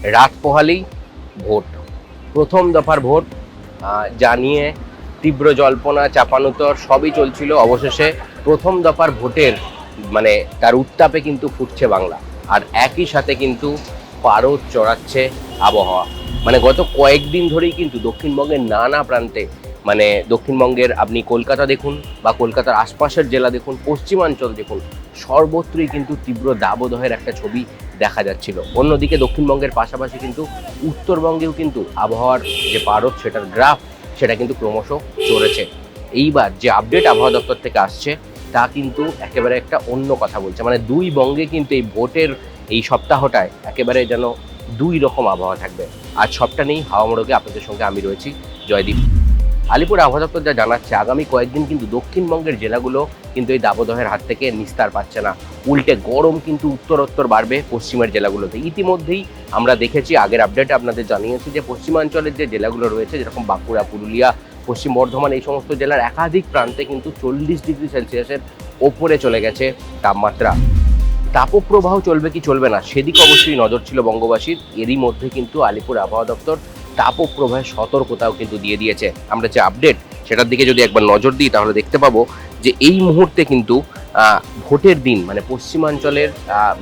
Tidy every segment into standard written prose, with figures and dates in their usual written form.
রাত পোহালেই ভোট, প্রথম দফার ভোট জানিয়ে তীব্র জল্পনা চাপানুতর সবই চলছিল। অবশেষে প্রথম দফার ভোটের মানে তার উত্তাপে কিন্তু ফুটছে বাংলা, আর একই সাথে কিন্তু পারদ চড়াচ্ছে আবহাওয়া। মানে গত কয়েকদিন ধরেই কিন্তু দক্ষিণবঙ্গের নানা প্রান্তে, মানে দক্ষিণবঙ্গের আপনি কলকাতা দেখুন বা কলকাতার আশপাশের জেলা দেখুন, পশ্চিমাঞ্চল দেখুন, সর্বত্রই কিন্তু তীব্র দাবদাহের একটা ছবি দেখা যাচ্ছিল। অন্যদিকে দক্ষিণবঙ্গের পাশাপাশি কিন্তু উত্তরবঙ্গেও কিন্তু আবহাওয়ার যে পারদ সেটার গ্রাফ সেটা কিন্তু ক্রমশ চড়েছে। এইবার যে আপডেট আবহাওয়া দপ্তর থেকে আসছে তা কিন্তু একেবারে একটা অন্য কথা বলছে। মানে দুই বঙ্গে কিন্তু এই ভোটের এই সপ্তাহটায় একেবারে যেন দুই রকম আবহাওয়া থাকবে। আজ সবটা নেই হাওয়া মোড়কে আপনাদের সঙ্গে আমি রয়েছি জয়দীপ। আলিপুর আবহাওয়া দপ্তর যা জানাচ্ছে, আগামী কয়েকদিন কিন্তু দক্ষিণবঙ্গের জেলাগুলো কিন্তু এই দাবদাহের হাত থেকে নিস্তার পাচ্ছে না। উল্টে গরম কিন্তু উত্তরোত্তর বাড়বে পশ্চিমের জেলাগুলোতে। ইতিমধ্যেই আমরা দেখেছি, আগের আপডেটে আপনাদের জানিয়েছি যে পশ্চিমাঞ্চলের যে জেলাগুলো রয়েছে, যেরকম বাঁকুড়া, পুরুলিয়া, পশ্চিম বর্ধমান, এই সমস্ত জেলার একাধিক প্রান্তে কিন্তু 40 ডিগ্রি সেলসিয়াসের ওপরে চলে গেছে তাপমাত্রা। তাপপ্রবাহ চলবে কি চলবে না সেদিকে অবশ্যই নজর ছিল বঙ্গবাসীর। এরই মধ্যে কিন্তু আলিপুর আবহাওয়া দপ্তর তাপপ্রবাহের সতর্কতাও কিন্তু দিয়ে দিয়েছে। আমরা যে আপডেট সেটার দিকে যদি একবার নজর দিই তাহলে দেখতে পাবো যে এই মুহূর্তে কিন্তু ভোটের দিন, মানে পশ্চিমাঞ্চলের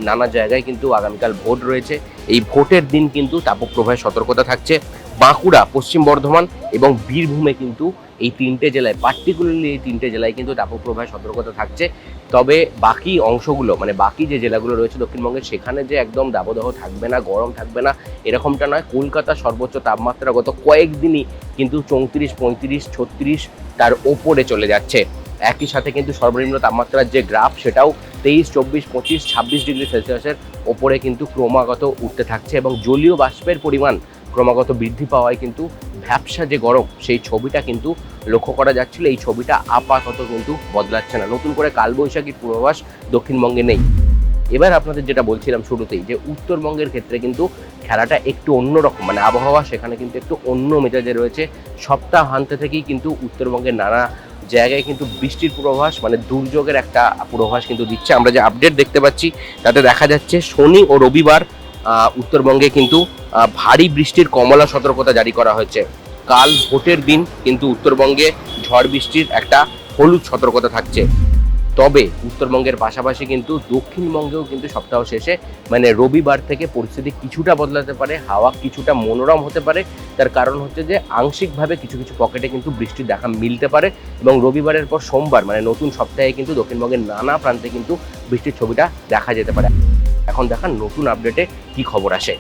নানা জায়গায় কিন্তু আগামীকাল ভোট রয়েছে। এই ভোটের দিন কিন্তু তাপপ্রবাহের সতর্কতা থাকছে। বাঁকুড়া, পশ্চিম বর্ধমান এবং বীরভূমে কিন্তু এই তিনটে জেলায়, পার্টিকুলারলি এই তিনটে জেলায় কিন্তু তাপপ্রবাহের সতর্কতা থাকছে। তবে বাকি অংশগুলো, মানে বাকি যে জেলাগুলো রয়েছে দক্ষিণবঙ্গের, সেখানে যে একদম দাবদাহ থাকবে না, গরম থাকবে না এরকমটা নয়। কলকাতার সর্বোচ্চ তাপমাত্রা গত কয়েকদিনই কিন্তু 34, 35, 36 তার ওপরে চলে যাচ্ছে। একই সাথে কিন্তু সর্বনিম্ন তাপমাত্রার যে গ্রাফ সেটাও 23, 24, 25, 26 ডিগ্রি সেলসিয়াসের ওপরে কিন্তু ক্রমাগত উঠতে থাকছে। এবং জলীয় বাষ্পের পরিমাণ ক্রমাগত বৃদ্ধি পাওয়ায় কিন্তু ভ্যাপসা যে গরম সেই ছবিটা কিন্তু লক্ষ্য করা যাচ্ছিল। এই ছবিটা আপাতত কিন্তু বদলাচ্ছে না। নতুন করে কালবৈশাখীর পূর্বাভাস দক্ষিণবঙ্গে নেই। এবার আপনাদের যেটা বলছিলাম শুরুতেই, যে উত্তরবঙ্গের ক্ষেত্রে কিন্তু খেলাটা একটু অন্যরকম, মানে আবহাওয়া সেখানে কিন্তু একটু অন্য মেজাজে রয়েছে। সপ্তাহান্তে থেকেই কিন্তু উত্তরবঙ্গের নানা জায়গায় কিন্তু বৃষ্টির পূর্বাভাস, মানে দুর্যোগের একটা পূর্বাভাস কিন্তু দিচ্ছে। আমরা যে আপডেট দেখতে পাচ্ছি তাতে দেখা যাচ্ছে শনি ও রবিবার উত্তরবঙ্গে কিন্তু ভারী বৃষ্টির কমলা সতর্কতা জারি করা হয়েছে। কাল ভোটের দিন কিন্তু উত্তরবঙ্গে ঝড় বৃষ্টির একটা হলুদ সতর্কতা থাকছে। তবে উত্তরবঙ্গের পাশাপাশি কিন্তু দক্ষিণবঙ্গেও কিন্তু সপ্তাহ শেষে, মানে রবিবার থেকে পরিস্থিতি কিছুটা বদলাতে পারে, হাওয়া কিছুটা মনোরম হতে পারে। তার কারণ হচ্ছে যে আংশিকভাবে কিছু কিছু পকেটে কিন্তু বৃষ্টির দেখা মিলতে পারে। এবং রবিবারের পর সোমবার, মানে নতুন সপ্তাহে কিন্তু দক্ষিণবঙ্গের নানা প্রান্তে কিন্তু বৃষ্টির ছবিটা দেখা যেতে পারে। এখন দেখান নতুন আপডেটে কি খবর আসে।